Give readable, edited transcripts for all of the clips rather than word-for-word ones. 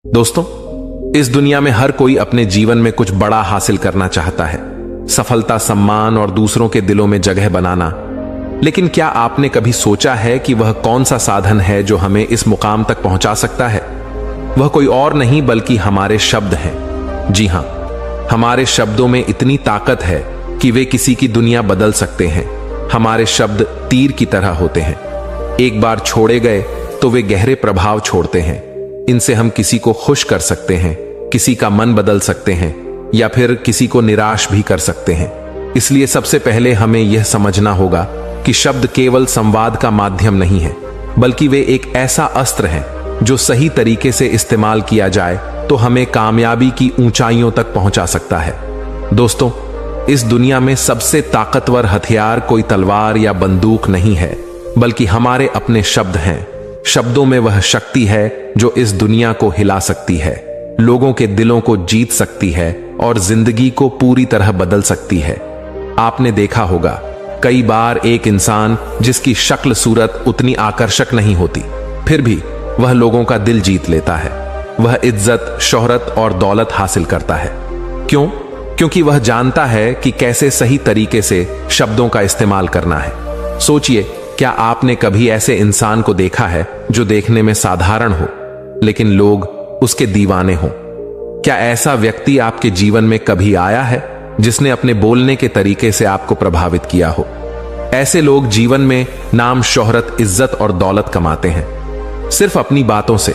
दोस्तों, इस दुनिया में हर कोई अपने जीवन में कुछ बड़ा हासिल करना चाहता है। सफलता, सम्मान और दूसरों के दिलों में जगह बनाना। लेकिन क्या आपने कभी सोचा है कि वह कौन सा साधन है जो हमें इस मुकाम तक पहुंचा सकता है? वह कोई और नहीं बल्कि हमारे शब्द हैं। जी हां, हमारे शब्दों में इतनी ताकत है कि वे किसी की दुनिया बदल सकते हैं। हमारे शब्द तीर की तरह होते हैं। एक बार छोड़े गए तो वे गहरे प्रभाव छोड़ते हैं। इनसे हम किसी को खुश कर सकते हैं, किसी का मन बदल सकते हैं या फिर किसी को निराश भी कर सकते हैं। इसलिए सबसे पहले हमें यह समझना होगा कि शब्द केवल संवाद का माध्यम नहीं है, बल्कि वे एक ऐसा अस्त्र है जो सही तरीके से इस्तेमाल किया जाए तो हमें कामयाबी की ऊंचाइयों तक पहुंचा सकता है। दोस्तों, इस दुनिया में सबसे ताकतवर हथियार कोई तलवार या बंदूक नहीं है, बल्कि हमारे अपने शब्द हैं। शब्दों में वह शक्ति है जो इस दुनिया को हिला सकती है, लोगों के दिलों को जीत सकती है और जिंदगी को पूरी तरह बदल सकती है। आपने देखा होगा, कई बार एक इंसान जिसकी शक्ल सूरत उतनी आकर्षक नहीं होती, फिर भी वह लोगों का दिल जीत लेता है। वह इज्जत, शोहरत और दौलत हासिल करता है। क्यों? क्योंकि वह जानता है कि कैसे सही तरीके से शब्दों का इस्तेमाल करना है। सोचिए, क्या आपने कभी ऐसे इंसान को देखा है जो देखने में साधारण हो लेकिन लोग उसके दीवाने हों? क्या ऐसा व्यक्ति आपके जीवन में कभी आया है जिसने अपने बोलने के तरीके से आपको प्रभावित किया हो? ऐसे लोग जीवन में नाम, शोहरत, इज्जत और दौलत कमाते हैं सिर्फ अपनी बातों से।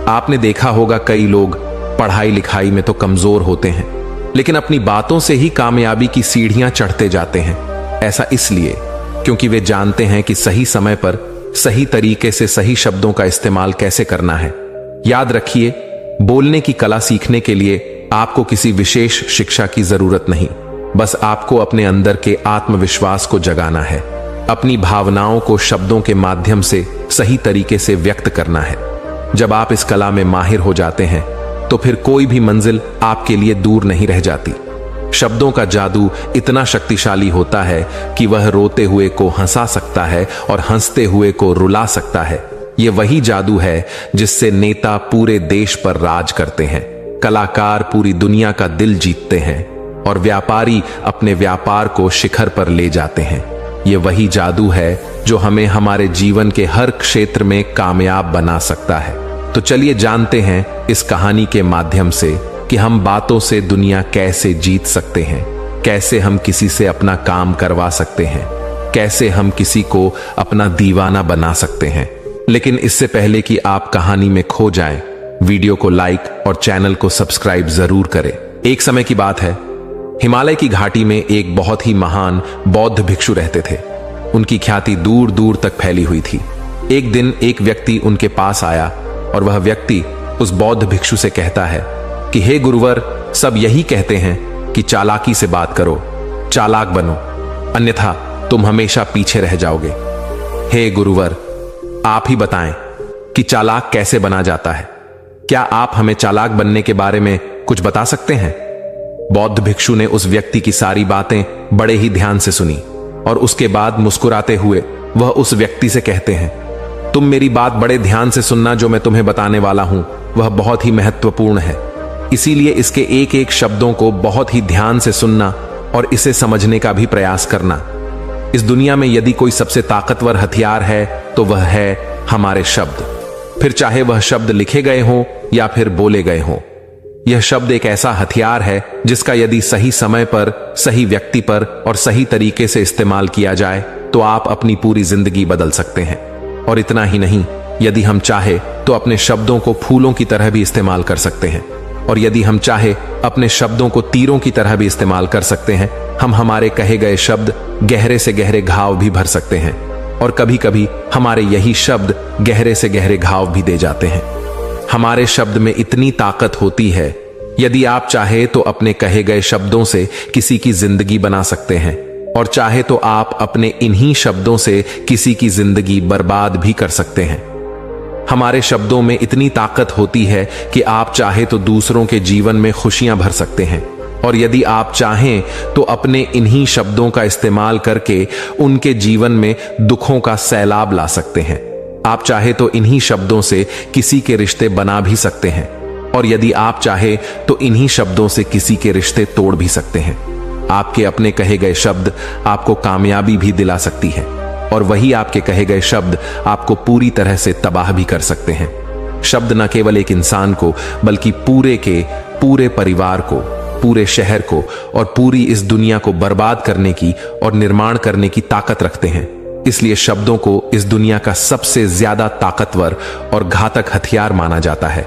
आपने देखा होगा, कई लोग पढ़ाई लिखाई में तो कमजोर होते हैं लेकिन अपनी बातों से ही कामयाबी की सीढ़ियां चढ़ते जाते हैं। ऐसा इसलिए क्योंकि वे जानते हैं कि सही समय पर सही तरीके से सही शब्दों का इस्तेमाल कैसे करना है। याद रखिए, बोलने की कला सीखने के लिए आपको किसी विशेष शिक्षा की जरूरत नहीं, बस आपको अपने अंदर के आत्मविश्वास को जगाना है, अपनी भावनाओं को शब्दों के माध्यम से सही तरीके से व्यक्त करना है। जब आप इस कला में माहिर हो जाते हैं तो फिर कोई भी मंजिल आपके लिए दूर नहीं रह जाती। शब्दों का जादू इतना शक्तिशाली होता है कि वह रोते हुए को हंसा सकता है और हंसते हुए को रुला सकता है। यह वही जादू है जिससे नेता पूरे देश पर राज करते हैं, कलाकार पूरी दुनिया का दिल जीतते हैं और व्यापारी अपने व्यापार को शिखर पर ले जाते हैं। यह वही जादू है जो हमें हमारे जीवन के हर क्षेत्र में कामयाब बना सकता है। तो चलिए जानते हैं इस कहानी के माध्यम से कि हम बातों से दुनिया कैसे जीत सकते हैं, कैसे हम किसी से अपना काम करवा सकते हैं, कैसे हम किसी को अपना दीवाना बना सकते हैं। लेकिन इससे पहले कि आप कहानी में खो जाएं, वीडियो को लाइक और चैनल को सब्सक्राइब जरूर करें। एक समय की बात है, हिमालय की घाटी में एक बहुत ही महान बौद्ध भिक्षु रहते थे। उनकी ख्याति दूर दूर तक फैली हुई थी। एक दिन एक व्यक्ति उनके पास आया और वह व्यक्ति उस बौद्ध भिक्षु से कहता है कि हे गुरुवर, सब यही कहते हैं कि चालाकी से बात करो, चालाक बनो, अन्यथा तुम हमेशा पीछे रह जाओगे। हे गुरुवर, आप ही बताएं कि चालाक कैसे बना जाता है। क्या आप हमें चालाक बनने के बारे में कुछ बता सकते हैं? बौद्ध भिक्षु ने उस व्यक्ति की सारी बातें बड़े ही ध्यान से सुनी और उसके बाद मुस्कुराते हुए वह उस व्यक्ति से कहते हैं, तुम मेरी बात बड़े ध्यान से सुनना। जो मैं तुम्हें बताने वाला हूं वह बहुत ही महत्वपूर्ण है, इसीलिए इसके एक एक शब्दों को बहुत ही ध्यान से सुनना और इसे समझने का भी प्रयास करना। इस दुनिया में यदि कोई सबसे ताकतवर हथियार है तो वह है हमारे शब्द। फिर चाहे वह शब्द लिखे गए हों या फिर बोले गए हों, यह शब्द एक ऐसा हथियार है जिसका यदि सही समय पर, सही व्यक्ति पर और सही तरीके से इस्तेमाल किया जाए तो आप अपनी पूरी जिंदगी बदल सकते हैं। और इतना ही नहीं, यदि हम चाहे तो अपने शब्दों को फूलों की तरह भी इस्तेमाल कर सकते हैं और यदि हम चाहे अपने शब्दों को तीरों की तरह भी इस्तेमाल कर सकते हैं। हम हमारे कहे गए शब्द गहरे से गहरे घाव भी भर सकते हैं और कभी कभी हमारे यही शब्द गहरे से गहरे घाव भी दे जाते हैं। हमारे शब्द में इतनी ताकत होती है, यदि आप चाहे तो अपने कहे गए शब्दों से किसी की जिंदगी बना सकते हैं और चाहे तो आप अपने इन्हीं शब्दों से किसी की जिंदगी बर्बाद भी कर सकते हैं। हमारे शब्दों में इतनी ताकत होती है कि आप चाहे तो दूसरों के जीवन में खुशियां भर सकते हैं और यदि आप चाहें तो अपने इन्हीं शब्दों का इस्तेमाल करके उनके जीवन में दुखों का सैलाब ला सकते हैं। आप चाहे तो इन्हीं शब्दों से किसी के रिश्ते बना भी सकते हैं। और यदि आप चाहे तो इन्हीं शब्दों से किसी के रिश्ते तोड़ भी सकते हैं। आपके अपने कहे गए शब्द आपको कामयाबी भी दिला सकती है और वही आपके कहे गए शब्द आपको पूरी तरह से तबाह भी कर सकते हैं। शब्द न केवल एक इंसान को बल्कि पूरे परिवार को, पूरे शहर को और पूरी इस दुनिया को बर्बाद करने की और निर्माण करने की ताकत रखते हैं। इसलिए शब्दों को इस दुनिया का सबसे ज्यादा ताकतवर और घातक हथियार माना जाता है।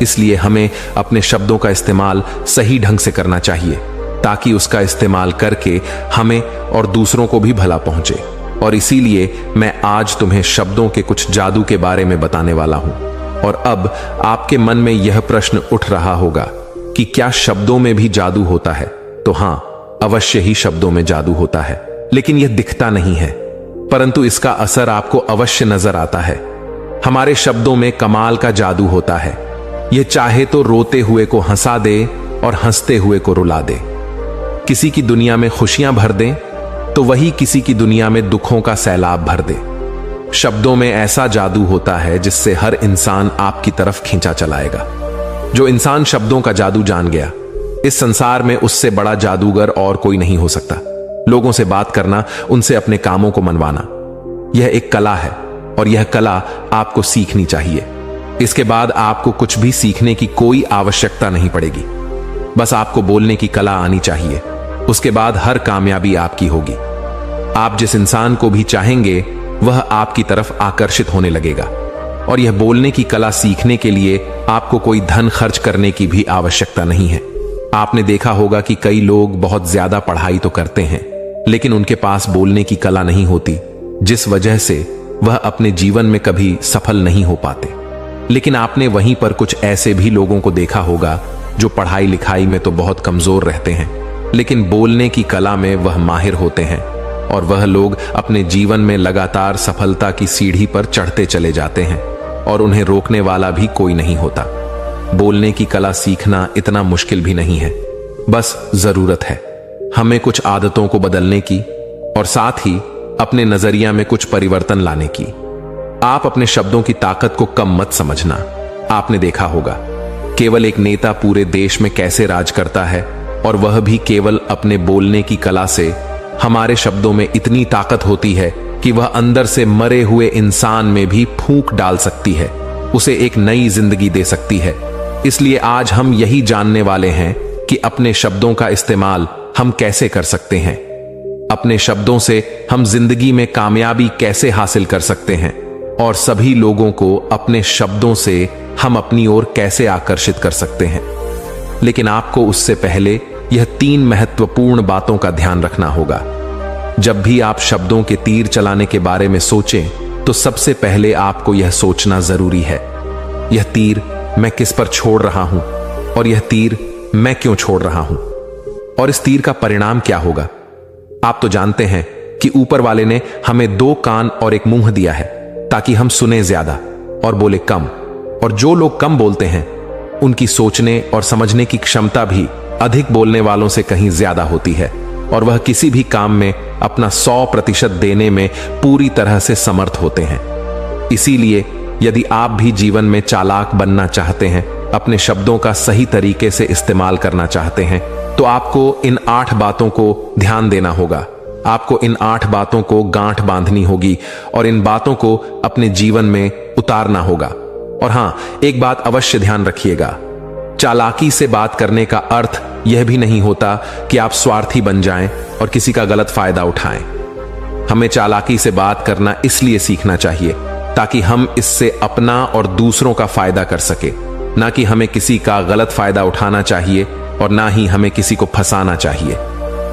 इसलिए हमें अपने शब्दों का इस्तेमाल सही ढंग से करना चाहिए ताकि उसका इस्तेमाल करके हमें और दूसरों को भी भला पहुंचे। और इसीलिए मैं आज तुम्हें शब्दों के कुछ जादू के बारे में बताने वाला हूं। और अब आपके मन में यह प्रश्न उठ रहा होगा कि क्या शब्दों में भी जादू होता है? तो हां, अवश्य ही शब्दों में जादू होता है, लेकिन यह दिखता नहीं है, परंतु इसका असर आपको अवश्य नजर आता है। हमारे शब्दों में कमाल का जादू होता है। यह चाहे तो रोते हुए को हंसा दे और हंसते हुए को रुला दे। किसी की दुनिया में खुशियां भर दे तो वही किसी की दुनिया में दुखों का सैलाब भर दे। शब्दों में ऐसा जादू होता है जिससे हर इंसान आपकी तरफ खींचा चलाएगा। जो इंसान शब्दों का जादू जान गया, इस संसार में उससे बड़ा जादूगर और कोई नहीं हो सकता। लोगों से बात करना, उनसे अपने कामों को मनवाना, यह एक कला है और यह कला आपको सीखनी चाहिए। इसके बाद आपको कुछ भी सीखने की कोई आवश्यकता नहीं पड़ेगी। बस आपको बोलने की कला आनी चाहिए। उसके बाद हर कामयाबी आपकी होगी। आप जिस इंसान को भी चाहेंगे वह आपकी तरफ आकर्षित होने लगेगा। और यह बोलने की कला सीखने के लिए आपको कोई धन खर्च करने की भी आवश्यकता नहीं है। आपने देखा होगा कि कई लोग बहुत ज्यादा पढ़ाई तो करते हैं, लेकिन उनके पास बोलने की कला नहीं होती, जिस वजह से वह अपने जीवन में कभी सफल नहीं हो पाते। लेकिन आपने वहीं पर कुछ ऐसे भी लोगों को देखा होगा जो पढ़ाई लिखाई में तो बहुत कमजोर रहते हैं, लेकिन बोलने की कला में वह माहिर होते हैं और वह लोग अपने जीवन में लगातार सफलता की सीढ़ी पर चढ़ते चले जाते हैं और उन्हें रोकने वाला भी कोई नहीं होता। बोलने की कला सीखना इतना मुश्किल भी नहीं है, बस जरूरत है हमें कुछ आदतों को बदलने की और साथ ही अपने नजरिया में कुछ परिवर्तन लाने की। आप अपने शब्दों की ताकत को कम मत समझना। आपने देखा होगा केवल एक नेता पूरे देश में कैसे राज करता है, और वह भी केवल अपने बोलने की कला से। हमारे शब्दों में इतनी ताकत होती है कि वह अंदर से मरे हुए इंसान में भी फूंक डाल सकती है, उसे एक नई जिंदगी दे सकती है। इसलिए आज हम यही जानने वाले हैं कि अपने शब्दों का इस्तेमाल हम कैसे कर सकते हैं। अपने शब्दों से हम जिंदगी में कामयाबी कैसे हासिल कर सकते हैं और सभी लोगों को अपने शब्दों से हम अपनी ओर कैसे आकर्षित कर सकते हैं। लेकिन आपको उससे पहले यह 3 महत्वपूर्ण बातों का ध्यान रखना होगा। जब भी आप शब्दों के तीर चलाने के बारे में सोचें तो सबसे पहले आपको यह सोचना जरूरी है, यह तीर मैं किस पर छोड़ रहा हूं और यह तीर मैं क्यों छोड़ रहा हूं और इस तीर का परिणाम क्या होगा। आप तो जानते हैं कि ऊपर वाले ने हमें 2 कान और 1 मुंह दिया है ताकि हम सुने ज्यादा और बोले कम। और जो लोग कम बोलते हैं उनकी सोचने और समझने की क्षमता भी अधिक बोलने वालों से कहीं ज्यादा होती है और वह किसी भी काम में अपना 100% देने में पूरी तरह से समर्थ होते हैं। इसीलिए यदि आप भी जीवन में चालाक बनना चाहते हैं, अपने शब्दों का सही तरीके से इस्तेमाल करना चाहते हैं, तो आपको इन 8 बातों को ध्यान देना होगा। आपको इन 8 बातों को गांठ बांधनी होगी और इन बातों को अपने जीवन में उतारना होगा। और हां, एक बात अवश्य ध्यान रखिएगा, चालाकी से बात करने का अर्थ यह भी नहीं होता कि आप स्वार्थी बन जाएं और किसी का गलत फायदा उठाएं। हमें चालाकी से बात करना इसलिए सीखना चाहिए ताकि हम इससे अपना और दूसरों का फायदा कर सके, ना कि हमें किसी का गलत फायदा उठाना चाहिए और ना ही हमें किसी को फंसाना चाहिए।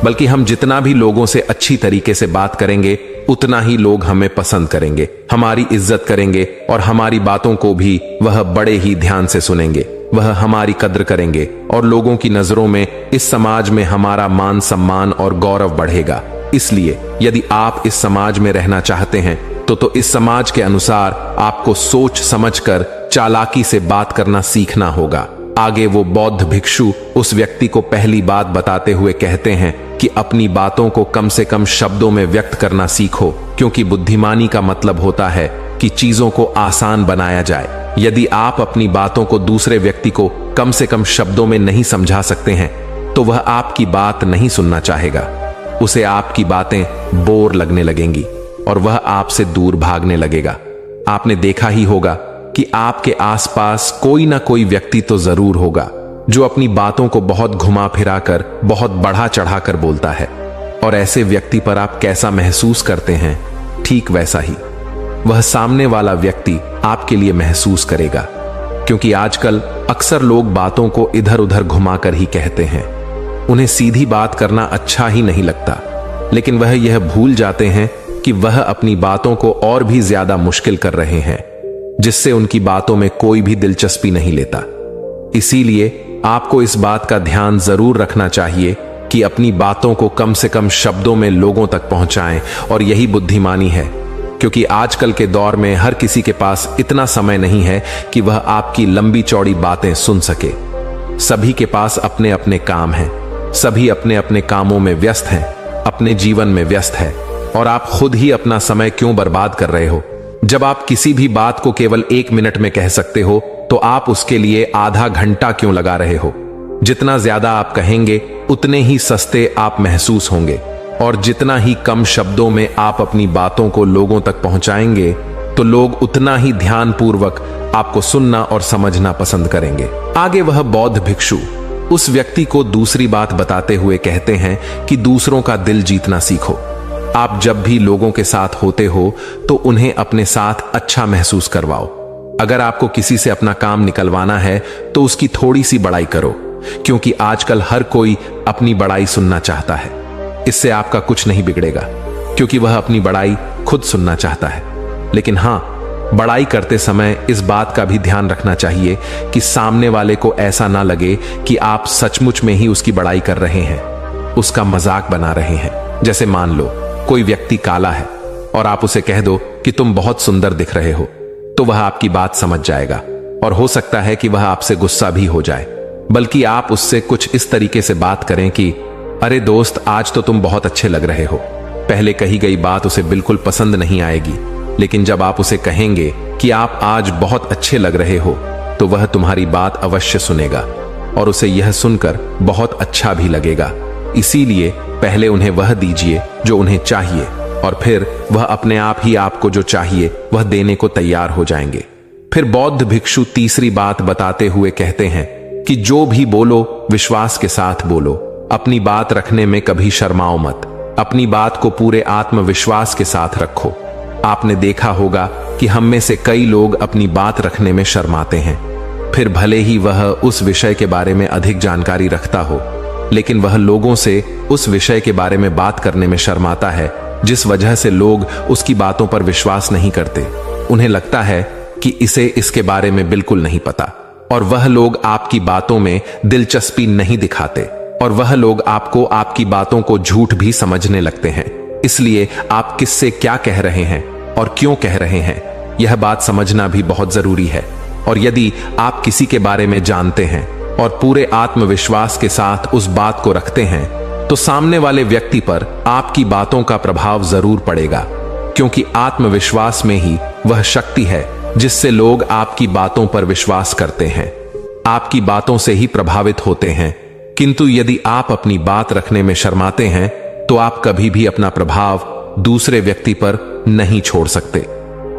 बल्कि हम जितना भी लोगों से अच्छी तरीके से बात करेंगे उतना ही लोग हमें पसंद करेंगे, हमारी इज्जत करेंगे और हमारी बातों को भी वह बड़े ही ध्यान से सुनेंगे। वह हमारी कद्र करेंगे और लोगों की नजरों में इस समाज में हमारा मान सम्मान और गौरव बढ़ेगा। इसलिए यदि आप इस समाज में रहना चाहते हैं तो इस समाज के अनुसार आपको सोच समझकर चालाकी से बात करना सीखना होगा। आगे वो बौद्ध भिक्षु उस व्यक्ति को पहली बात बताते हुए कहते हैं कि अपनी बातों को कम से कम शब्दों में व्यक्त करना सीखो, क्योंकि बुद्धिमानी का मतलब होता है कि चीजों को आसान बनाया जाए। यदि आप अपनी बातों को दूसरे व्यक्ति को कम से कम शब्दों में नहीं समझा सकते हैं तो वह आपकी बात नहीं सुनना चाहेगा। उसे आपकी बातें बोर लगने लगेंगी और वह आपसे दूर भागने लगेगा। आपने देखा ही होगा कि आपके आसपास कोई ना कोई व्यक्ति तो जरूर होगा जो अपनी बातों को बहुत घुमा फिरा कर, बहुत बढ़ा चढ़ा कर बोलता है, और ऐसे व्यक्ति पर आप कैसा महसूस करते हैं, ठीक वैसा ही वह सामने वाला व्यक्ति आपके लिए महसूस करेगा। क्योंकि आजकल अक्सर लोग बातों को इधर उधर घुमाकर ही कहते हैं। उन्हें सीधी बात करना अच्छा ही नहीं लगता, लेकिन वह यह भूल जाते हैं कि वह अपनी बातों को और भी ज्यादा मुश्किल कर रहे हैं, जिससे उनकी बातों में कोई भी दिलचस्पी नहीं लेता। इसीलिए आपको इस बात का ध्यान जरूर रखना चाहिए कि अपनी बातों को कम से कम शब्दों में लोगों तक पहुंचाएं, और यही बुद्धिमानी है। क्योंकि आजकल के दौर में हर किसी के पास इतना समय नहीं है कि वह आपकी लंबी चौड़ी बातें सुन सके। सभी के पास अपने अपने काम हैं, सभी अपने अपने कामों में व्यस्त हैं, अपने जीवन में व्यस्त है, और आप खुद ही अपना समय क्यों बर्बाद कर रहे हो? जब आप किसी भी बात को केवल 1 मिनट में कह सकते हो तो आप उसके लिए आधा घंटा क्यों लगा रहे हो? जितना ज्यादा आप कहेंगे उतने ही सस्ते आप महसूस होंगे, और जितना ही कम शब्दों में आप अपनी बातों को लोगों तक पहुंचाएंगे तो लोग उतना ही ध्यानपूर्वक आपको सुनना और समझना पसंद करेंगे। आगे वह बौद्ध भिक्षु उस व्यक्ति को दूसरी बात बताते हुए कहते हैं कि दूसरों का दिल जीतना सीखो। आप जब भी लोगों के साथ होते हो तो उन्हें अपने साथ अच्छा महसूस करवाओ। अगर आपको किसी से अपना काम निकलवाना है तो उसकी थोड़ी सी बड़ाई करो, क्योंकि आजकल हर कोई अपनी बड़ाई सुनना चाहता है। इससे आपका कुछ नहीं बिगड़ेगा, क्योंकि वह अपनी बड़ाई खुद सुनना चाहता है। लेकिन हां, बड़ाई करते समय इस बात का भी ध्यान रखना चाहिए कि सामने वाले को ऐसा ना लगे कि आप सचमुच में ही उसकी बड़ाई कर रहे हैं, उसका मजाक बना रहे हैं। जैसे मान लो कोई व्यक्ति काला है और आप उसे कह दो कि तुम बहुत सुंदर दिख रहे हो, तो वह आपकी बात समझ जाएगा, और हो सकता है कि वह आपसे गुस्सा भी हो जाए। बल्कि आप उससे कुछ इस तरीके से बात करें कि अरे दोस्त, आज तो तुम बहुत अच्छे लग रहे हो। पहले कही गई बात उसे बिल्कुल पसंद नहीं आएगी, लेकिन जब आप उसे कहेंगे कि आप आज बहुत अच्छे लग रहे हो तो वह तुम्हारी बात अवश्य सुनेगा, और उसे यह सुनकर बहुत अच्छा भी लगेगा। इसीलिए पहले उन्हें वह दीजिए जो उन्हें चाहिए, और फिर वह अपने आप ही आपको जो चाहिए वह देने को तैयार हो जाएंगे। फिर बौद्ध भिक्षु तीसरी बात बताते हुए कहते हैं कि जो भी बोलो विश्वास के साथ बोलो। अपनी बात रखने में कभी शर्माओ मत। अपनी बात को पूरे आत्मविश्वास के साथ रखो। आपने देखा होगा कि हम में से कई लोग अपनी बात रखने में शर्माते हैं। फिर भले ही वह उस विषय के बारे में अधिक जानकारी रखता हो, लेकिन वह लोगों से उस विषय के बारे में बात करने में शर्माता है, जिस वजह से लोग उसकी बातों पर विश्वास नहीं करते। उन्हें लगता है कि इसे इसके बारे में बिल्कुल नहीं पता, और वह लोग आपकी बातों में दिलचस्पी नहीं दिखाते, और वह लोग आपको आपकी बातों को झूठ भी समझने लगते हैं। इसलिए आप किससे क्या कह रहे हैं और क्यों कह रहे हैं, यह बात समझना भी बहुत जरूरी है। और यदि आप किसी के बारे में जानते हैं और पूरे आत्मविश्वास के साथ उस बात को रखते हैं, तो सामने वाले व्यक्ति पर आपकी बातों का प्रभाव जरूर पड़ेगा, क्योंकि आत्मविश्वास में ही वह शक्ति है जिससे लोग आपकी बातों पर विश्वास करते हैं, आपकी बातों से ही प्रभावित होते हैं। किंतु यदि आप अपनी बात रखने में शर्माते हैं तो आप कभी भी अपना प्रभाव दूसरे व्यक्ति पर नहीं छोड़ सकते।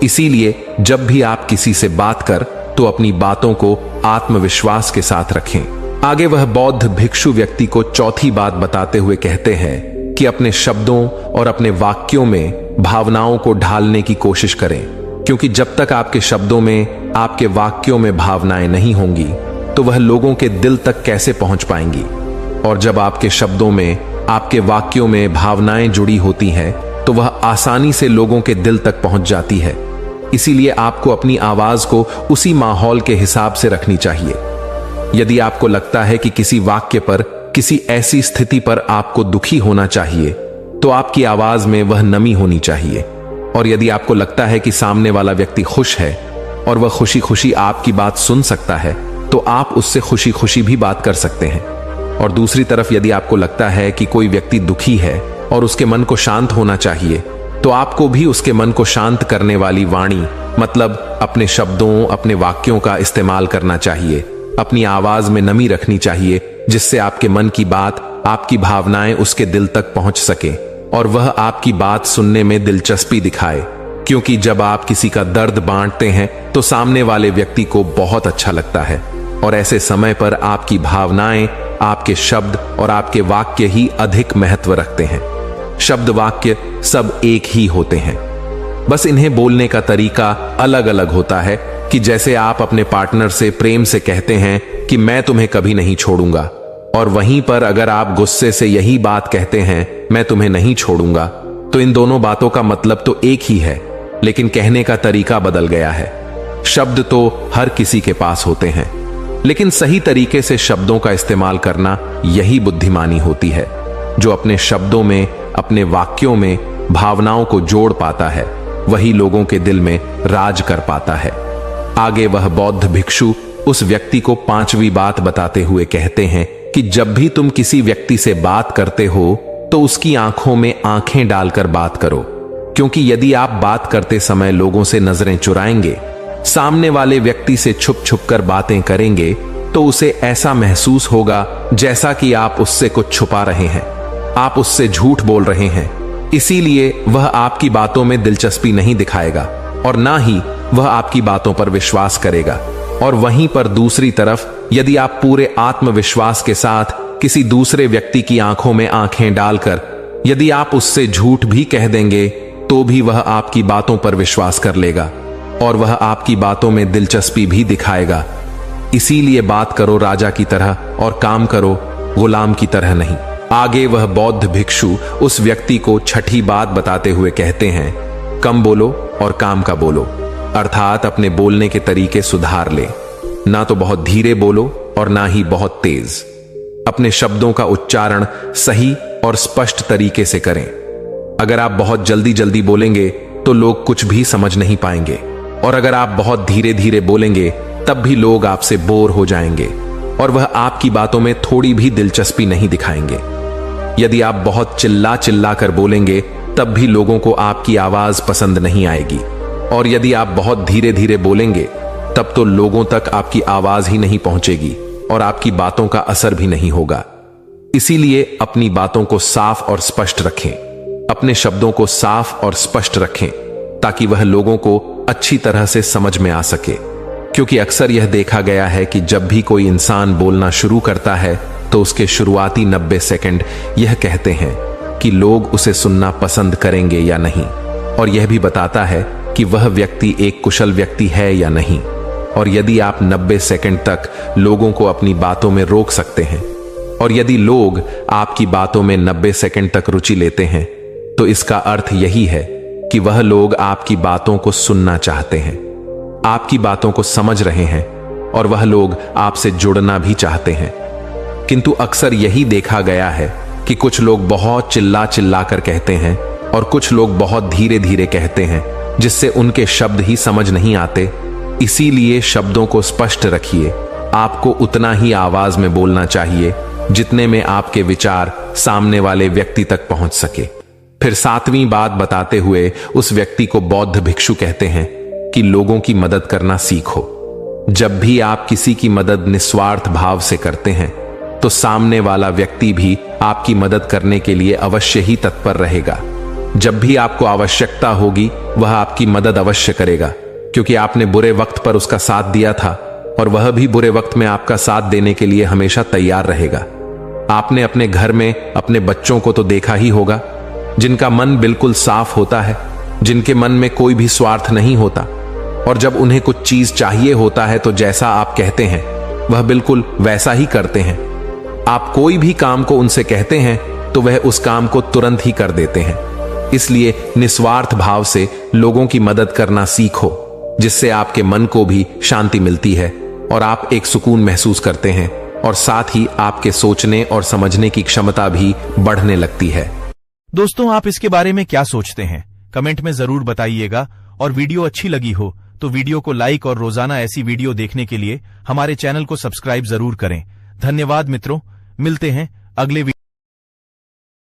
इसीलिए जब भी आप किसी से बात कर तो अपनी बातों को आत्मविश्वास के साथ रखें। आगे वह बौद्ध भिक्षु व्यक्ति को चौथी बात बताते हुए कहते हैं कि अपने शब्दों और अपने वाक्यों में भावनाओं को ढालने की कोशिश करें, क्योंकि जब तक आपके शब्दों में, आपके वाक्यों में भावनाएं नहीं होंगी तो वह लोगों के दिल तक कैसे पहुंच पाएंगी। और जब आपके शब्दों में, आपके वाक्यों में भावनाएं जुड़ी होती हैं तो वह आसानी से लोगों के दिल तक पहुंच जाती है। इसीलिए आपको अपनी आवाज को उसी माहौल के हिसाब से रखनी चाहिए। यदि आपको लगता है कि किसी वाक्य पर, किसी ऐसी स्थिति पर आपको दुखी होना चाहिए, तो आपकी आवाज में वह नमी होनी चाहिए। और यदि आपको लगता है कि सामने वाला व्यक्ति खुश है और वह खुशी खुशी आपकी बात सुन सकता है, तो आप उससे खुशी खुशी भी बात कर सकते हैं। और दूसरी तरफ यदि आपको लगता है कि कोई व्यक्ति दुखी है और उसके मन को शांत होना चाहिए, तो आपको भी उसके मन को शांत करने वाली वाणी मतलब अपने शब्दों, अपने वाक्यों का इस्तेमाल करना चाहिए। अपनी आवाज में नमी रखनी चाहिए, जिससे आपके मन की बात, आपकी भावनाएं उसके दिल तक पहुंच सके और वह आपकी बात सुनने में दिलचस्पी दिखाए। क्योंकि जब आप किसी का दर्द बांटते हैं तो सामने वाले व्यक्ति को बहुत अच्छा लगता है, और ऐसे समय पर आपकी भावनाएं, आपके शब्द और आपके वाक्य ही अधिक महत्व रखते हैं। शब्द वाक्य सब एक ही होते हैं, बस इन्हें बोलने का तरीका अलग अलग होता है। कि जैसे आप अपने पार्टनर से प्रेम से कहते हैं कि मैं तुम्हें कभी नहीं छोड़ूंगा, और वहीं पर अगर आप गुस्से से यही बात कहते हैं, मैं तुम्हें नहीं छोड़ूंगा, तो इन दोनों बातों का मतलब तो एक ही है, लेकिन कहने का तरीका बदल गया है। शब्द तो हर किसी के पास होते हैं, लेकिन सही तरीके से शब्दों का इस्तेमाल करना यही बुद्धिमानी होती है। जो अपने शब्दों में, अपने वाक्यों में भावनाओं को जोड़ पाता है, वही लोगों के दिल में राज कर पाता है। आगे वह बौद्ध भिक्षु उस व्यक्ति को 5वीं बात बताते हुए कहते हैं कि जब भी तुम किसी व्यक्ति से बात करते हो तो उसकी आंखों में आंखें डालकर बात करो, क्योंकि यदि आप बात करते समय लोगों से नजरें चुराएंगे, सामने वाले व्यक्ति से छुप छुप कर बातें करेंगे, तो उसे ऐसा महसूस होगा जैसा कि आप उससे कुछ छुपा रहे हैं, आप उससे झूठ बोल रहे हैं। इसीलिए वह आपकी बातों में दिलचस्पी नहीं दिखाएगा और ना ही वह आपकी बातों पर विश्वास करेगा। और वहीं पर दूसरी तरफ यदि आप पूरे आत्मविश्वास के साथ किसी दूसरे व्यक्ति की आंखों में आंखें डालकर यदि आप उससे झूठ भी कह देंगे, तो भी वह आपकी बातों पर विश्वास कर लेगा और वह आपकी बातों में दिलचस्पी भी दिखाएगा। इसीलिए बात करो राजा की तरह और काम करो गुलाम की तरह नहीं। आगे वह बौद्ध भिक्षु उस व्यक्ति को 6ठी बात बताते हुए कहते हैं, कम बोलो और काम का बोलो, अर्थात अपने बोलने के तरीके सुधार ले। ना तो बहुत धीरे बोलो और ना ही बहुत तेज। अपने शब्दों का उच्चारण सही और स्पष्ट तरीके से करें। अगर आप बहुत जल्दी जल्दी बोलेंगे तो लोग कुछ भी समझ नहीं पाएंगे, और अगर आप बहुत धीरे धीरे बोलेंगे तब भी लोग आपसे बोर हो जाएंगे और वह आपकी बातों में थोड़ी भी दिलचस्पी नहीं दिखाएंगे। यदि आप बहुत चिल्ला चिल्ला कर बोलेंगे तब भी लोगों को आपकी आवाज पसंद नहीं आएगी, और यदि आप बहुत धीरे धीरे बोलेंगे तब तो लोगों तक आपकी आवाज ही नहीं पहुंचेगी और आपकी बातों का असर भी नहीं होगा। इसीलिए अपनी बातों को साफ और स्पष्ट रखें, अपने शब्दों को साफ और स्पष्ट रखें, ताकि वह लोगों को अच्छी तरह से समझ में आ सके। क्योंकि अक्सर यह देखा गया है कि जब भी कोई इंसान बोलना शुरू करता है तो उसके शुरुआती 90 सेकंड यह कहते हैं कि लोग उसे सुनना पसंद करेंगे या नहीं, और यह भी बताता है कि वह व्यक्ति एक कुशल व्यक्ति है या नहीं। और यदि आप 90 सेकंड तक लोगों को अपनी बातों में रोक सकते हैं, और यदि लोग आपकी बातों में 90 सेकंड तक रुचि लेते हैं, तो इसका अर्थ यही है कि वह लोग आपकी बातों को सुनना चाहते हैं, आपकी बातों को समझ रहे हैं, और वह लोग आपसे जुड़ना भी चाहते हैं। किंतु अक्सर यही देखा गया है कि कुछ लोग बहुत चिल्ला चिल्ला कर कहते हैं और कुछ लोग बहुत धीरे धीरे कहते हैं, जिससे उनके शब्द ही समझ नहीं आते। इसीलिए शब्दों को स्पष्ट रखिए। आपको उतना ही आवाज में बोलना चाहिए जितने में आपके विचार सामने वाले व्यक्ति तक पहुंच सके। फिर 7वीं बात बताते हुए उस व्यक्ति को बौद्ध भिक्षु कहते हैं कि लोगों की मदद करना सीखो। जब भी आप किसी की मदद निस्वार्थ भाव से करते हैं तो सामने वाला व्यक्ति भी आपकी मदद करने के लिए अवश्य ही तत्पर रहेगा। जब भी आपको आवश्यकता होगी वह आपकी मदद अवश्य करेगा, क्योंकि आपने बुरे वक्त पर उसका साथ दिया था और वह भी बुरे वक्त में आपका साथ देने के लिए हमेशा तैयार रहेगा। आपने अपने घर में अपने बच्चों को तो देखा ही होगा, जिनका मन बिल्कुल साफ होता है, जिनके मन में कोई भी स्वार्थ नहीं होता, और जब उन्हें कुछ चीज चाहिए होता है तो जैसा आप कहते हैं वह बिल्कुल वैसा ही करते हैं। आप कोई भी काम को उनसे कहते हैं तो वह उस काम को तुरंत ही कर देते हैं। इसलिए निस्वार्थ भाव से लोगों की मदद करना सीखो, जिससे आपके मन को भी शांति मिलती है और आप एक सुकून महसूस करते हैं, और साथ ही आपके सोचने और समझने की क्षमता भी बढ़ने लगती है। दोस्तों, आप इसके बारे में क्या सोचते हैं? कमेंट में जरूर बताइएगा, और वीडियो अच्छी लगी हो तो वीडियो को लाइक और रोजाना ऐसी वीडियो देखने के लिए हमारे चैनल को सब्सक्राइब जरूर करें। धन्यवाद मित्रों, मिलते हैं अगले वीडियो।